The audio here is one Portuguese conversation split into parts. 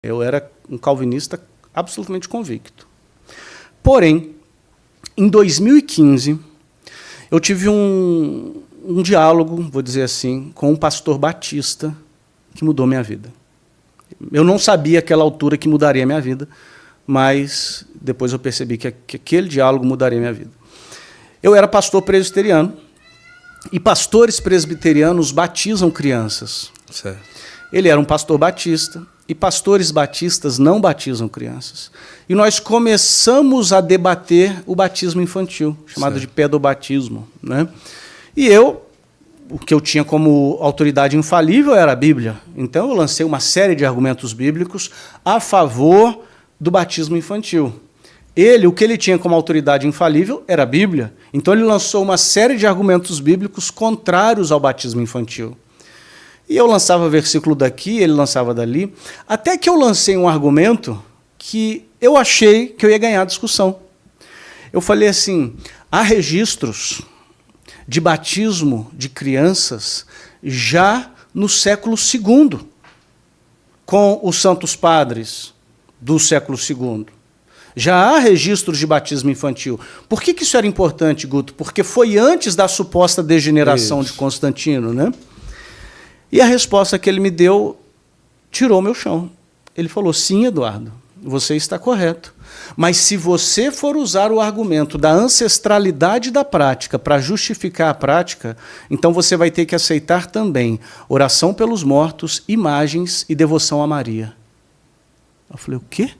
Eu era um calvinista absolutamente convicto. Porém, em 2015, eu tive um diálogo, vou dizer assim, com um pastor batista que mudou minha vida. Eu não sabia àquela altura que mudaria minha vida, mas depois eu percebi que aquele diálogo mudaria minha vida. Eu era pastor presbiteriano, e pastores presbiterianos batizam crianças. Certo. Ele era um pastor batista, e pastores batistas não batizam crianças. E nós começamos a debater o batismo infantil, chamado de pedobatismo, né? E o que eu tinha como autoridade infalível era a Bíblia. Então eu lancei uma série de argumentos bíblicos a favor do batismo infantil. O que ele tinha como autoridade infalível era a Bíblia. Então ele lançou uma série de argumentos bíblicos contrários ao batismo infantil. E eu lançava versículo daqui, ele lançava dali, até que eu lancei um argumento que eu achei que eu ia ganhar a discussão. Eu falei assim, há registros de batismo de crianças já no século II, com os santos padres do século II. Já há registros de batismo infantil. Por que isso era importante, Guto? Porque foi antes da suposta degeneração de Constantino, né? E a resposta que ele me deu tirou o meu chão. Ele falou, sim, Eduardo, você está correto. Mas se você for usar o argumento da ancestralidade da prática para justificar a prática, então você vai ter que aceitar também oração pelos mortos, imagens e devoção a Maria. Eu falei, o quê?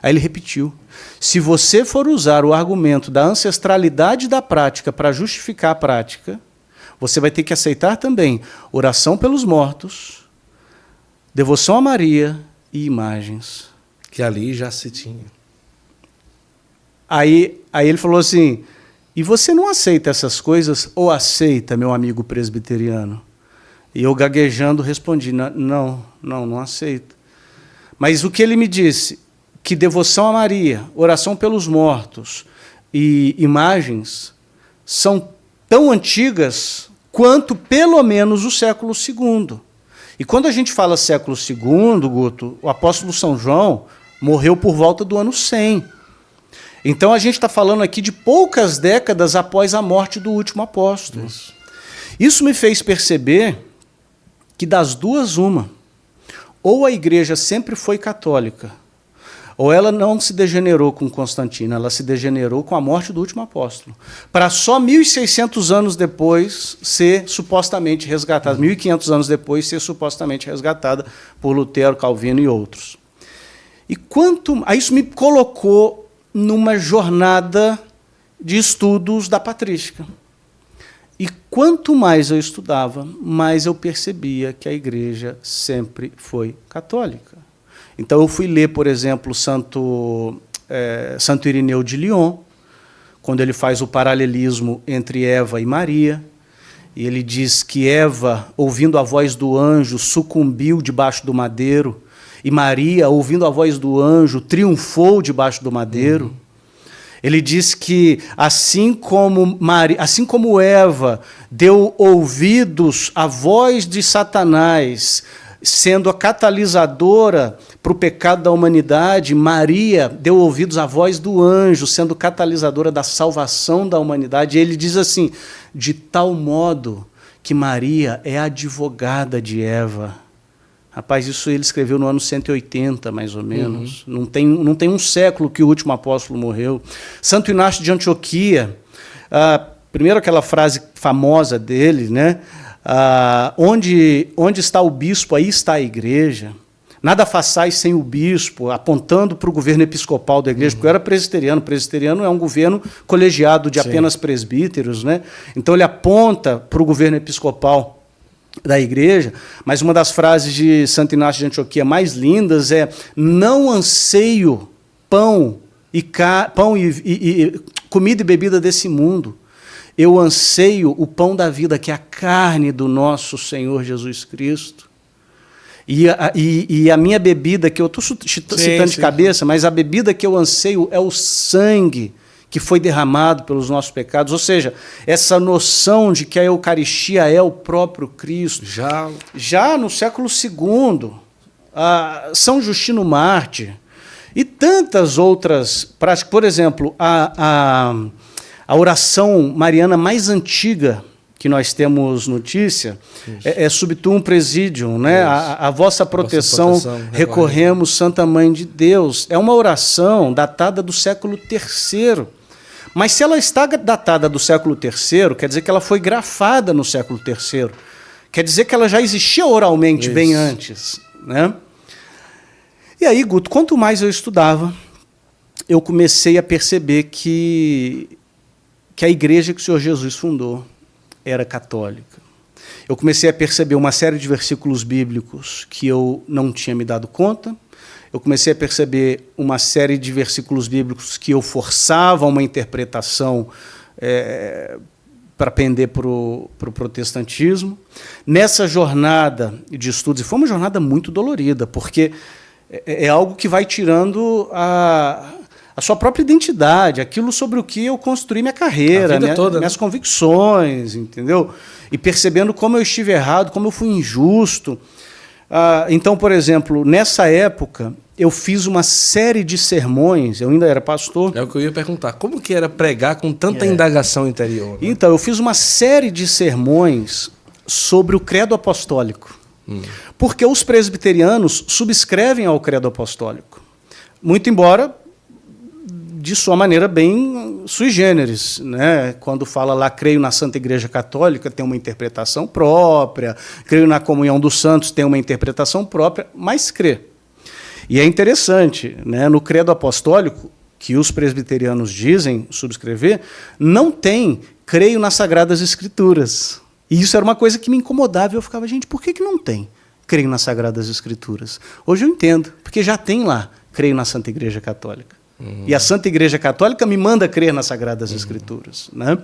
Aí ele repetiu, se você for usar o argumento da ancestralidade da prática para justificar a prática, você vai ter que aceitar também oração pelos mortos, devoção a Maria e imagens. Que ali já se tinha. Aí ele falou assim, e você não aceita essas coisas ou aceita, meu amigo presbiteriano? E eu gaguejando respondi, não aceito. Mas o que ele me disse, que devoção a Maria, oração pelos mortos e imagens são tão antigas quanto, pelo menos, o século II. E quando a gente fala século II, Guto, o apóstolo São João morreu por volta do ano 100. Então a gente está falando aqui de poucas décadas após a morte do último apóstolo. Isso me fez perceber que das duas uma, ou a igreja sempre foi católica, ou ela não se degenerou com Constantino, ela se degenerou com a morte do último apóstolo, para só 1.600 anos depois ser supostamente resgatada, 1.500 anos depois ser supostamente resgatada por Lutero, Calvino e outros. E aí isso me colocou numa jornada de estudos da patrística. E quanto mais eu estudava, mais eu percebia que a igreja sempre foi católica. Então eu fui ler, por exemplo, Santo Irineu de Lyon, quando ele faz o paralelismo entre Eva e Maria, e ele diz que Eva, ouvindo a voz do anjo, sucumbiu debaixo do madeiro, e Maria, ouvindo a voz do anjo, triunfou debaixo do madeiro. Ele diz que, assim como Eva deu ouvidos à voz de Satanás, sendo a catalisadora para o pecado da humanidade, Maria deu ouvidos à voz do anjo, sendo catalisadora da salvação da humanidade. E ele diz assim, de tal modo que Maria é advogada de Eva. Rapaz, isso ele escreveu no ano 180, mais ou menos. Não tem um século que o último apóstolo morreu. Santo Inácio de Antioquia, primeiro aquela frase famosa dele, né? Onde está o bispo, aí está a igreja. Nada façais sem o bispo, apontando para o governo episcopal da igreja, porque eu era presbiteriano. Presbiteriano é um governo colegiado de apenas presbíteros, né? Então ele aponta para o governo episcopal da igreja, mas uma das frases de Santo Inácio de Antioquia mais lindas é: não anseio pão e comida e bebida desse mundo. Eu anseio o pão da vida, que é a carne do nosso Senhor Jesus Cristo. E a minha bebida, que eu estou citando de cabeça, mas a bebida que eu anseio é o sangue que foi derramado pelos nossos pecados. Ou seja, essa noção de que a Eucaristia é o próprio Cristo. Já no século II, São Justino Mártir e tantas outras práticas. Por exemplo, a oração mariana mais antiga que nós temos notícia é Subtuum Presidium, né? A vossa proteção recorremos, Santa Mãe de Deus. É uma oração datada do século III. Mas se ela está datada do século III, quer dizer que ela foi grafada no século III. Quer dizer que ela já existia oralmente bem antes, né? E aí, Guto, quanto mais eu estudava, eu comecei a perceber que a igreja que o Senhor Jesus fundou era católica. Eu comecei a perceber uma série de versículos bíblicos que eu não tinha me dado conta. Eu comecei a perceber uma série de versículos bíblicos que eu forçava uma interpretação para pender para o protestantismo. Nessa jornada de estudos, e foi uma jornada muito dolorida, porque é algo que vai tirando a sua própria identidade, aquilo sobre o que eu construí minha carreira, minhas convicções, entendeu? E percebendo como eu estive errado, como eu fui injusto. Então, por exemplo, nessa época, eu fiz uma série de sermões, eu ainda era pastor. É o que eu ia perguntar, como que era pregar com tanta indagação interior? Né? Então, eu fiz uma série de sermões sobre o credo apostólico, porque os presbiterianos subscrevem ao credo apostólico, muito embora de sua maneira bem sui generis, né? Quando fala lá, creio na Santa Igreja Católica, tem uma interpretação própria, creio na comunhão dos santos, tem uma interpretação própria, mas crê. E é interessante, né? No credo apostólico, que os presbiterianos dizem subscrever, não tem creio nas Sagradas Escrituras. E isso era uma coisa que me incomodava, e eu ficava, gente, por que não tem creio nas Sagradas Escrituras? Hoje eu entendo, porque já tem lá creio na Santa Igreja Católica. E a Santa Igreja Católica me manda crer nas Sagradas Escrituras, né?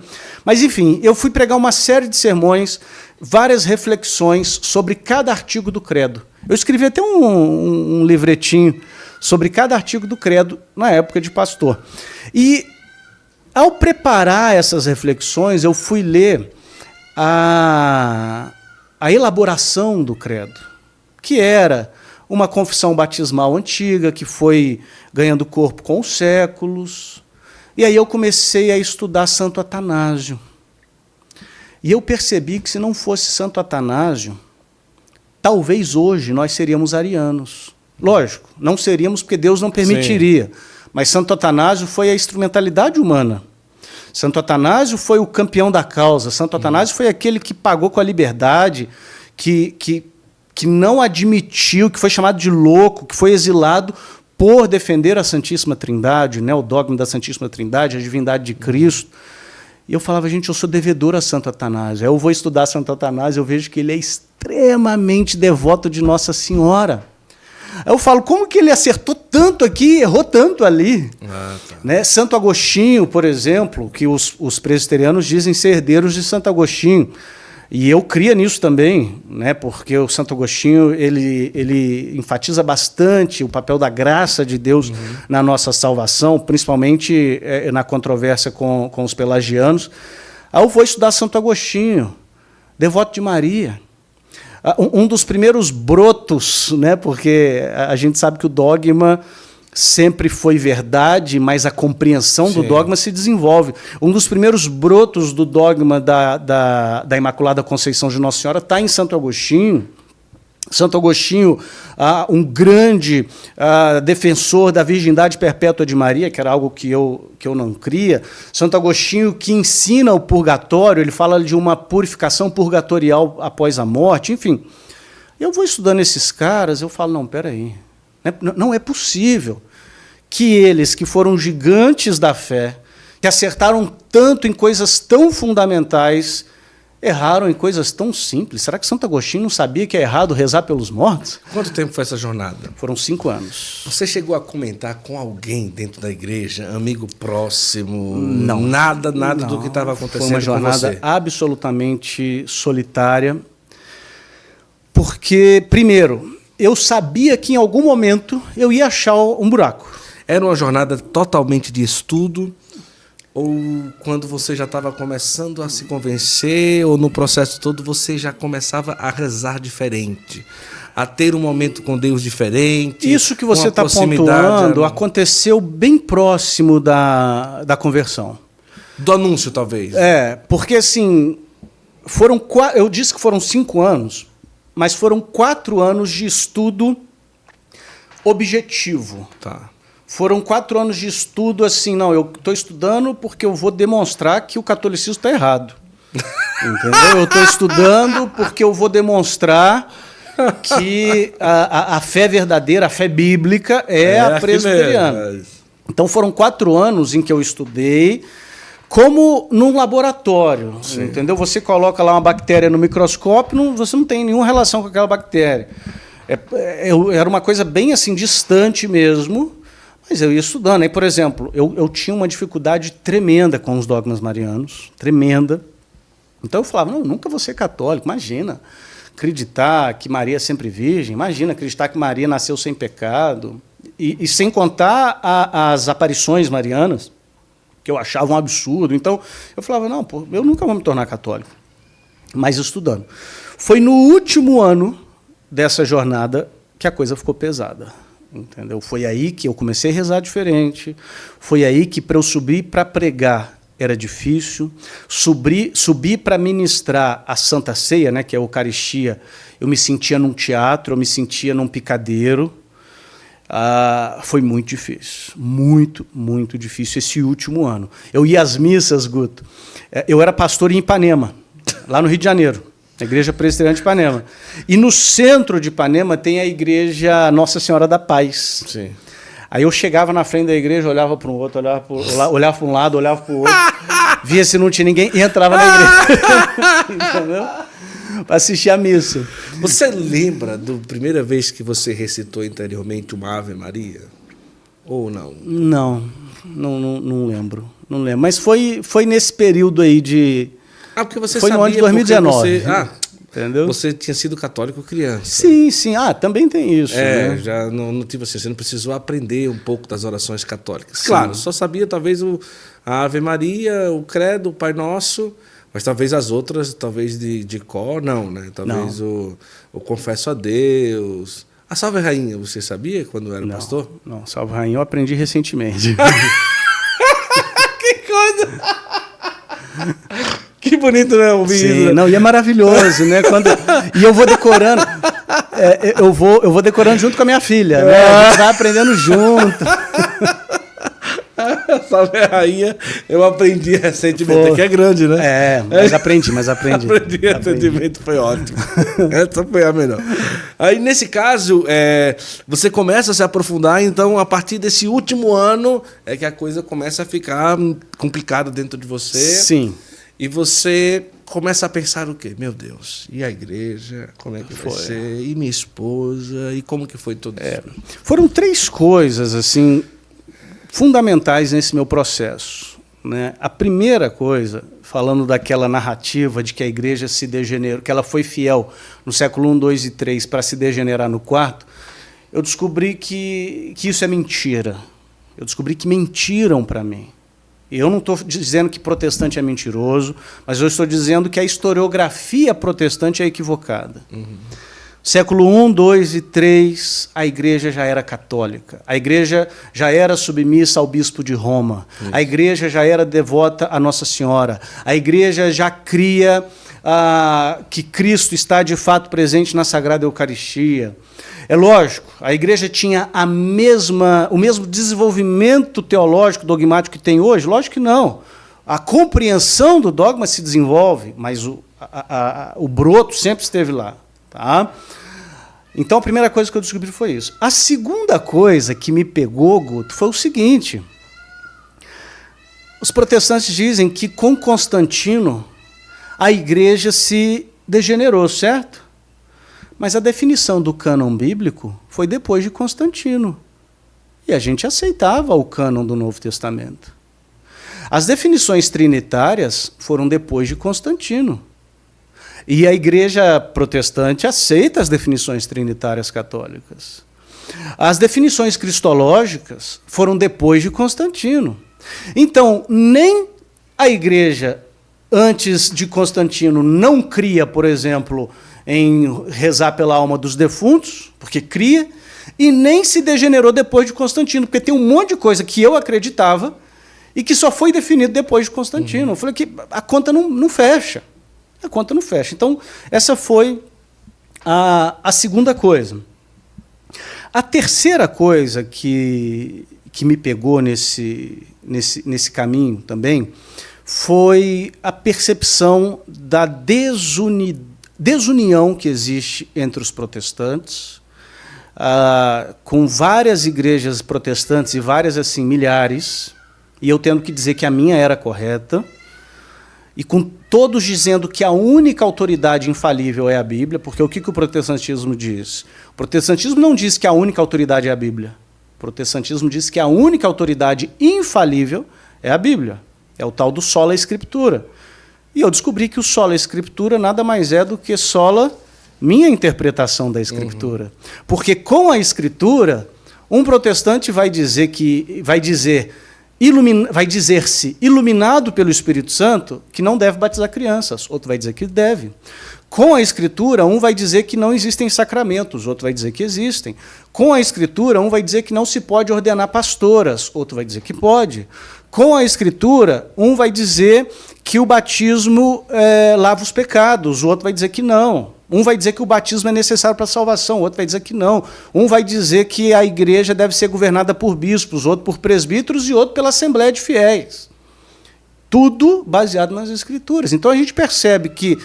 Mas, enfim, eu fui pregar uma série de sermões, várias reflexões sobre cada artigo do credo. Eu escrevi até um livretinho sobre cada artigo do credo na época de pastor. E, ao preparar essas reflexões, eu fui ler a elaboração do credo, que era uma confissão batismal antiga, que foi ganhando corpo com os séculos. E aí eu comecei a estudar Santo Atanásio. E eu percebi que, se não fosse Santo Atanásio, talvez hoje nós seríamos arianos. Lógico, não seríamos porque Deus não permitiria. Sim. Mas Santo Atanásio foi a instrumentalidade humana. Santo Atanásio foi o campeão da causa. Santo Atanásio foi aquele que pagou com a liberdade, que não admitiu, que foi chamado de louco, que foi exilado por defender a Santíssima Trindade, né, o dogma da Santíssima Trindade, a divindade de Cristo. E eu falava, gente, eu sou devedor a Santo Atanásio. Aí eu vou estudar Santo Atanásio, eu vejo que ele é extremamente devoto de Nossa Senhora. Aí eu falo, como que ele acertou tanto aqui e errou tanto ali? Tá. Né? Santo Agostinho, por exemplo, que os presbiterianos dizem ser herdeiros de Santo Agostinho. E eu cria nisso também, né, porque o Santo Agostinho ele enfatiza bastante o papel da graça de Deus na nossa salvação, principalmente na controvérsia com os pelagianos. Aí eu vou estudar Santo Agostinho, devoto de Maria. Um dos primeiros brotos, né, porque a gente sabe que o dogma sempre foi verdade, mas a compreensão do dogma se desenvolve. Um dos primeiros brotos do dogma da Imaculada Conceição de Nossa Senhora está em Santo Agostinho. Santo Agostinho, um grande defensor da virgindade perpétua de Maria, que era algo que eu não cria. Santo Agostinho, que ensina o purgatório, ele fala de uma purificação purgatorial após a morte, enfim. Eu vou estudando esses caras, eu falo, não, peraí, não é possível que eles, que foram gigantes da fé, que acertaram tanto em coisas tão fundamentais, erraram em coisas tão simples. Será que Santo Agostinho não sabia que é errado rezar pelos mortos? Quanto tempo foi essa jornada? Foram 5 anos. Você chegou a comentar com alguém dentro da igreja, amigo próximo? Não. Nada do que estava acontecendo com você? Foi uma jornada absolutamente solitária, porque, primeiro, eu sabia que em algum momento eu ia achar um buraco. Era uma jornada totalmente de estudo? Ou quando você já estava começando a se convencer, ou no processo todo você já começava a rezar diferente? a ter um momento com Deus diferente? Isso que você está pontuando aconteceu bem próximo da conversão. Do anúncio, talvez. Porque assim, eu disse que foram 5 anos, mas foram 4 anos de estudo objetivo. Tá. Foram 4 anos de estudo assim, não, eu estou estudando porque eu vou demonstrar que o catolicismo está errado. Entendeu? Eu estou estudando porque eu vou demonstrar que a fé verdadeira, a fé bíblica é a presbiteriana. Então foram 4 anos em que eu estudei como num laboratório. Sim. Entendeu? Você coloca lá uma bactéria no microscópio, você não tem nenhuma relação com aquela bactéria. Era uma coisa bem assim distante mesmo. Mas eu ia estudando. Aí, por exemplo, eu tinha uma dificuldade tremenda com os dogmas marianos, tremenda. Então eu falava, não, nunca vou ser católico, imagina acreditar que Maria é sempre virgem, imagina acreditar que Maria nasceu sem pecado, e sem contar as aparições marianas, que eu achava um absurdo. Então eu falava, não, pô, eu nunca vou me tornar católico, mas estudando. Foi no último ano dessa jornada que a coisa ficou pesada. Entendeu? Foi aí que eu comecei a rezar diferente, foi aí que para eu subir para pregar era difícil, subir para ministrar a Santa Ceia, né, que é a Eucaristia, eu me sentia num teatro, eu me sentia num picadeiro, foi muito difícil, muito, muito difícil esse último ano. Eu ia às missas, Guto, eu era pastor em Ipanema, lá no Rio de Janeiro, a Igreja Presbiteriana de Ipanema. E no centro de Ipanema tem a Igreja Nossa Senhora da Paz. Sim. Aí eu chegava na frente da igreja, olhava para um outro, olhava para um lado, olhava para o outro, via se não tinha ninguém e entrava na igreja. Entendeu? Para assistir a missa. Você lembra da primeira vez que você recitou interiormente uma Ave Maria? Ou não? Não lembro. Não lembro. Mas foi nesse período aí de... porque você foi sabia, no ano de 2019. Entendeu? Você tinha sido católico criança. Sim. Também tem isso. Né? Já não tive assim, você não precisou aprender um pouco das orações católicas. Sim. Claro, só sabia talvez a Ave Maria, o Credo, o Pai Nosso, mas talvez as outras, talvez de cor, não, né? Talvez o Confesso a Deus. A Salve Rainha, você sabia quando era pastor? Não, Salve Rainha eu aprendi recentemente. Que coisa! Que bonito, né? Sim, não, e é maravilhoso, né? E eu vou decorando, eu vou decorando junto com a minha filha, né? A gente vai aprendendo junto. Salve Rainha, eu aprendi recentemente, que é grande, né? Mas aprendi. Aprendi recentemente, foi ótimo. Essa foi a melhor. Aí, nesse caso, você começa a se aprofundar, então, a partir desse último ano, é que a coisa começa a ficar complicada dentro de você. Sim. E você começa a pensar o quê? Meu Deus, e a igreja? Como é que vai ser? E minha esposa? E como que foi tudo isso? Foram 3 coisas assim fundamentais nesse meu processo. Né? A primeira coisa, falando daquela narrativa de que a igreja se degenerou, que ela foi fiel no século I, II e III para se degenerar no quarto, eu descobri que isso é mentira. Eu descobri que mentiram para mim. Eu não estou dizendo que protestante é mentiroso, mas eu estou dizendo que a historiografia protestante é equivocada. Uhum. Século I, II e III, a igreja já era católica. A igreja já era submissa ao bispo de Roma. Isso. A igreja já era devota a Nossa Senhora. A igreja já cria que Cristo está de fato presente na Sagrada Eucaristia. É lógico, a igreja tinha o mesmo desenvolvimento teológico, dogmático que tem hoje? Lógico que não. A compreensão do dogma se desenvolve, mas o broto sempre esteve lá. Tá? Então, a primeira coisa que eu descobri foi isso. A segunda coisa que me pegou, Guto, foi o seguinte. Os protestantes dizem que com Constantino a igreja se degenerou, certo? Mas a definição do cânon bíblico foi depois de Constantino. E a gente aceitava o cânon do Novo Testamento. As definições trinitárias foram depois de Constantino. E a igreja protestante aceita as definições trinitárias católicas. As definições cristológicas foram depois de Constantino. Então, nem a igreja, antes de Constantino, não cria, por exemplo, em rezar pela alma dos defuntos, porque cria, e nem se degenerou depois de Constantino, porque tem um monte de coisa que eu acreditava e que só foi definido depois de Constantino. Eu falei que a conta não fecha. A conta não fecha. Então, essa foi a segunda coisa. A terceira coisa que me pegou nesse caminho também foi a percepção da desunião que existe entre os protestantes, com várias igrejas protestantes e várias, assim, milhares, e eu tendo que dizer que a minha era correta, e com todos dizendo que a única autoridade infalível é a Bíblia, porque o que o protestantismo diz? O protestantismo não diz que a única autoridade é a Bíblia. O protestantismo diz que a única autoridade infalível é a Bíblia. É o tal do sola escritura. E eu descobri que o sola escritura nada mais é do que sola minha interpretação da Escritura. Porque com a Escritura, um protestante vai dizer-se iluminado pelo Espírito Santo que não deve batizar crianças, outro vai dizer que deve. Com a Escritura, um vai dizer que não existem sacramentos, outro vai dizer que existem. Com a Escritura, um vai dizer que não se pode ordenar pastoras, outro vai dizer que pode. Com a Escritura, um vai dizer que o batismo lava os pecados, o outro vai dizer que não. Um vai dizer que o batismo é necessário para a salvação, o outro vai dizer que não. Um vai dizer que a igreja deve ser governada por bispos, outro por presbíteros e outro pela Assembleia de Fiéis. Tudo baseado nas Escrituras. Então a gente percebe que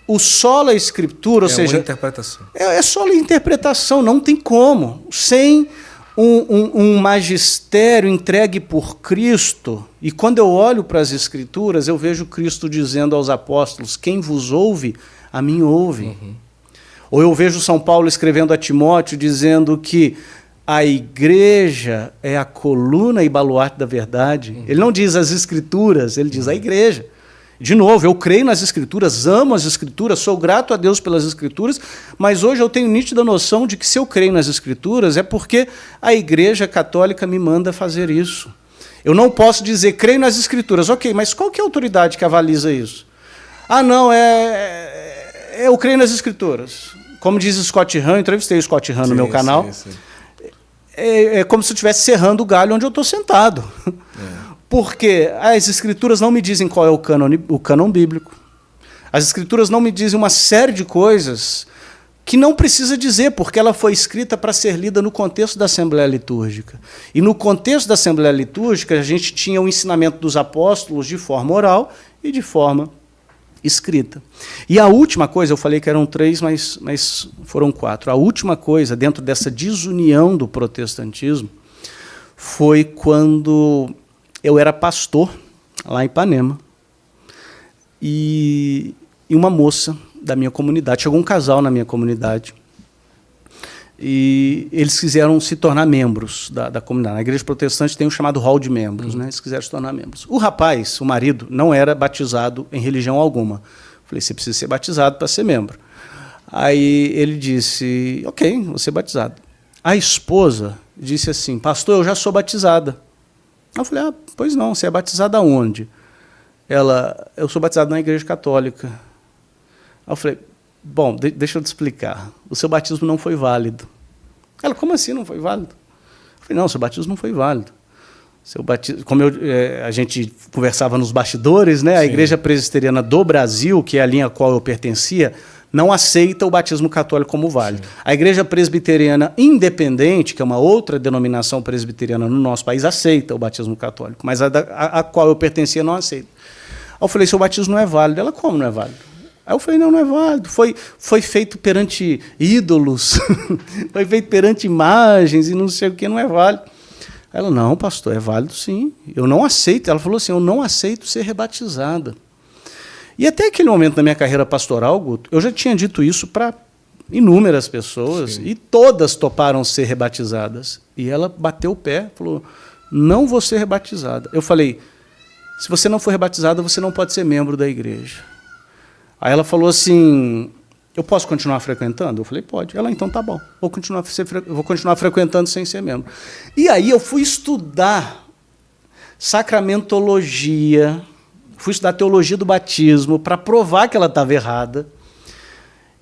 o sola escritura, ou seja, uma interpretação. É sola interpretação, não tem como. Sem um magistério entregue por Cristo, e quando eu olho para as Escrituras, eu vejo Cristo dizendo aos apóstolos: quem vos ouve, a mim ouve. Ou eu vejo São Paulo escrevendo a Timóteo, dizendo que a igreja é a coluna e baluarte da verdade. Ele não diz as Escrituras, ele diz a igreja. De novo, eu creio nas Escrituras, amo as Escrituras, sou grato a Deus pelas Escrituras, mas hoje eu tenho nítida noção de que se eu creio nas Escrituras é porque a Igreja Católica me manda fazer isso. Eu não posso dizer, creio nas Escrituras, ok, mas qual que é a autoridade que avaliza isso? Ah, não, eu creio nas Escrituras. Como diz Scott Hahn, eu entrevistei o Scott Hahn no meu canal, sim. É como se eu estivesse serrando o galho onde eu estou sentado. Porque as Escrituras não me dizem qual é o cânon bíblico. As Escrituras não me dizem uma série de coisas que não precisa dizer, porque ela foi escrita para ser lida no contexto da Assembleia Litúrgica. E no contexto da Assembleia Litúrgica, a gente tinha o ensinamento dos apóstolos de forma oral e de forma escrita. E a última coisa, eu falei que eram 3, mas foram 4. A última coisa, dentro dessa desunião do protestantismo, foi quando eu era pastor lá em Ipanema e uma moça da minha comunidade, chegou um casal na minha comunidade e eles quiseram se tornar membros da comunidade. Na igreja protestante tem um chamado hall de membros, né? Eles quiseram se tornar membros. O rapaz, o marido, não era batizado em religião alguma. Falei, você precisa ser batizado para ser membro. Aí ele disse, ok, vou ser batizado. A esposa disse assim, pastor, eu já sou batizada. Eu falei, pois não, você é batizada aonde? Ela, eu sou batizado na igreja católica. Eu falei, bom, deixa eu te explicar. O seu batismo não foi válido. Ela, como assim não foi válido? Eu falei, não, seu batismo não foi válido. Seu batismo, como a gente conversava nos bastidores, né, a Igreja Presbiteriana do Brasil, que é a linha a qual eu pertencia, não aceita o batismo católico como válido. Sim. A Igreja Presbiteriana Independente, que é uma outra denominação presbiteriana no nosso país, aceita o batismo católico, mas a qual eu pertencia não aceita. Aí eu falei, seu batismo não é válido. Ela, como não é válido? Aí eu falei, não é válido. Foi feito perante ídolos, foi feito perante imagens e não sei o que, não é válido. Ela, não, pastor, é válido sim. Eu não aceito. Ela falou assim, eu não aceito ser rebatizada. E até aquele momento da minha carreira pastoral, Guto, eu já tinha dito isso para inúmeras pessoas, sim, e todas toparam ser rebatizadas. E ela bateu o pé, falou, não vou ser rebatizada. Eu falei, se você não for rebatizada, você não pode ser membro da igreja. Aí ela falou assim, eu posso continuar frequentando? Eu falei, pode. Ela, então tá bom, vou continuar frequentando sem ser membro. E aí eu fui estudar sacramentologia, fui estudar teologia do batismo para provar que ela estava errada.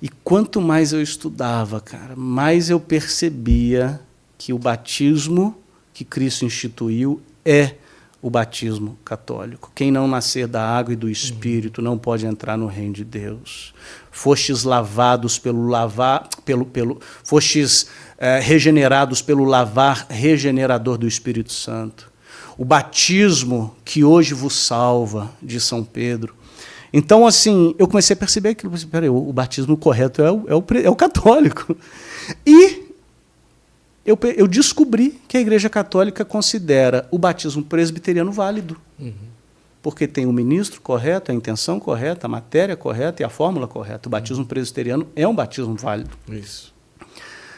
E quanto mais eu estudava, cara, mais eu percebia que o batismo que Cristo instituiu é o batismo católico. Quem não nascer da água e do Espírito não pode entrar no reino de Deus. Fostes lavados fostes regenerados pelo lavar regenerador do Espírito Santo. O batismo que hoje vos salva, de São Pedro. Então, assim, eu comecei a perceber aquilo. Peraí, o batismo correto é o católico. E eu descobri que a Igreja Católica considera o batismo presbiteriano válido. Porque tem o ministro correto, a intenção correta, a matéria correta e a fórmula correta. O batismo presbiteriano é um batismo válido. Isso.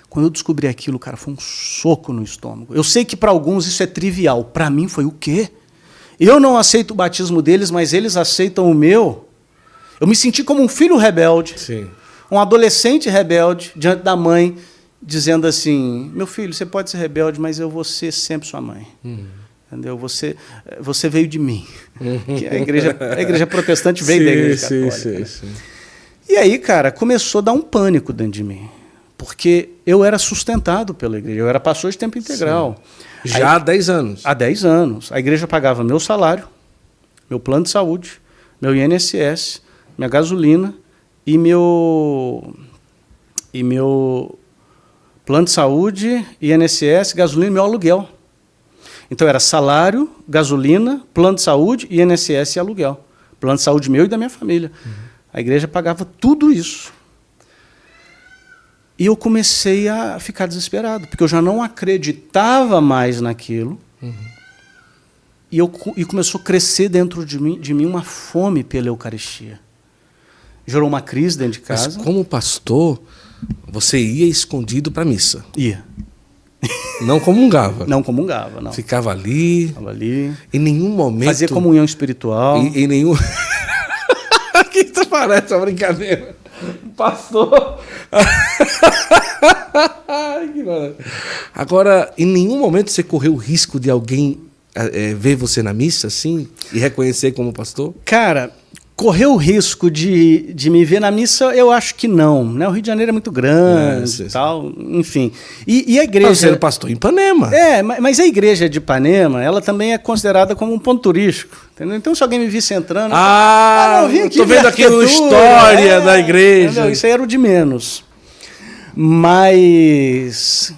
Quando eu descobri aquilo, cara, foi um soco no estômago. Eu sei que para alguns isso é trivial. Para mim foi o quê? Eu não aceito o batismo deles, mas eles aceitam o meu. Eu me senti como um filho rebelde, Sim. um adolescente rebelde, diante da mãe, dizendo assim, meu filho, você pode ser rebelde, mas eu vou ser sempre sua mãe. Entendeu? Você veio de mim. Que a igreja protestante veio da Igreja Católica. Sim. E aí, cara, começou a dar um pânico dentro de mim. Porque eu era sustentado pela igreja, eu era pastor de tempo integral. Sim. Já há 10 anos? Há 10 anos. A igreja pagava meu salário, meu plano de saúde, meu INSS, minha gasolina e meu plano de saúde, INSS, gasolina e meu aluguel. Então era salário, gasolina, plano de saúde, INSS e aluguel. Plano de saúde meu e da minha família. A igreja pagava tudo isso. E eu comecei a ficar desesperado, porque eu já não acreditava mais naquilo. E começou a crescer dentro de mim uma fome pela Eucaristia. Gerou uma crise dentro de casa. Mas como pastor, você ia escondido para a missa? Ia. Não comungava? Não comungava, não. Ficava ali? Ficava ali. Em nenhum momento... Fazia comunhão espiritual. Em nenhum... Aqui isso parece uma brincadeira. Pastor... Que maravilha. Agora, em nenhum momento você correu o risco de alguém ver você na missa, assim, e reconhecer como pastor? Cara, correu o risco de me ver na missa, eu acho que não. Né? O Rio de Janeiro é muito grande e tal, enfim. E a igreja... Você era pastor em Ipanema. Mas a igreja de Ipanema, ela também é considerada como um ponto turístico. Entendeu? Então, se alguém me visse entrando... Estou vendo aqui a história da igreja. Entendeu? Isso aí era o de menos. Mas...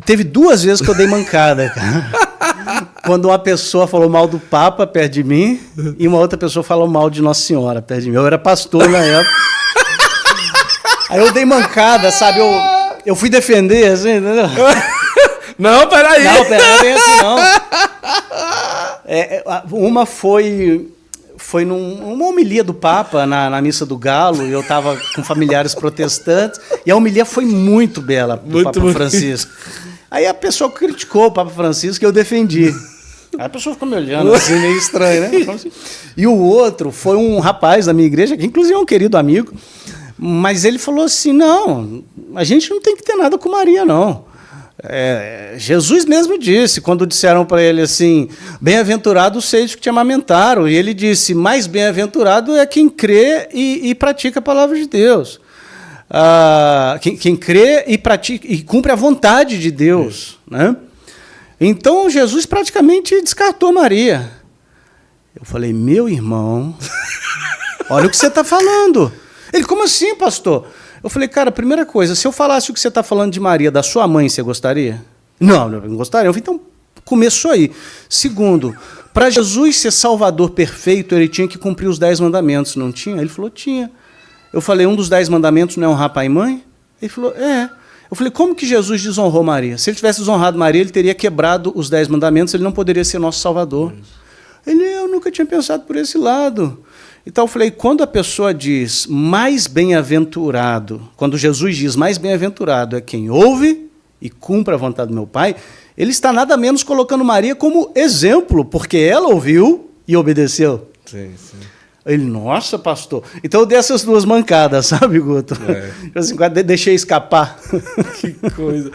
teve 2 vezes que eu dei mancada, cara. Quando uma pessoa falou mal do Papa perto de mim e uma outra pessoa falou mal de Nossa Senhora perto de mim. Eu era pastor na época. Aí eu dei mancada, sabe? Eu fui defender, assim, entendeu? Não, peraí. Não, peraí, assim não. Uma foi numa homilia do Papa, na Missa do Galo, e eu estava com familiares protestantes, e a homilia foi muito bela do Papa Francisco. Aí a pessoa criticou o Papa Francisco e eu defendi. Aí a pessoa ficou me olhando assim, meio estranho, né? E o outro foi um rapaz da minha igreja, que inclusive é um querido amigo, mas ele falou assim, não, a gente não tem que ter nada com Maria, não. Jesus mesmo disse, quando disseram para ele assim, bem-aventurado os seios que te amamentaram, e ele disse, mais bem-aventurado é quem crê e pratica a palavra de Deus. Quem crê e pratica e cumpre a vontade de Deus, né? Então Jesus praticamente descartou Maria. Eu falei, meu irmão, olha o que você está falando. Ele, como assim, pastor? Eu falei, cara, primeira coisa, se eu falasse o que você está falando de Maria, da sua mãe, você gostaria? Não gostaria. Eu falei, então começou aí. Segundo, para Jesus ser salvador perfeito, ele tinha que cumprir os 10 mandamentos, não tinha? Ele falou, tinha. Eu falei, um dos 10 mandamentos não é honrar pai e mãe? Ele falou, é. Eu falei, como que Jesus desonrou Maria? Se ele tivesse desonrado Maria, ele teria quebrado os 10 mandamentos, ele não poderia ser nosso salvador. Eu nunca tinha pensado por esse lado. Então eu falei, quando a pessoa diz mais bem-aventurado, quando Jesus diz mais bem-aventurado é quem ouve e cumpre a vontade do meu Pai, ele está nada menos colocando Maria como exemplo, porque ela ouviu e obedeceu. Sim. Ele, nossa, pastor. Então eu dei essas 2 mancadas, sabe, Guto? Assim, deixei escapar. Que coisa.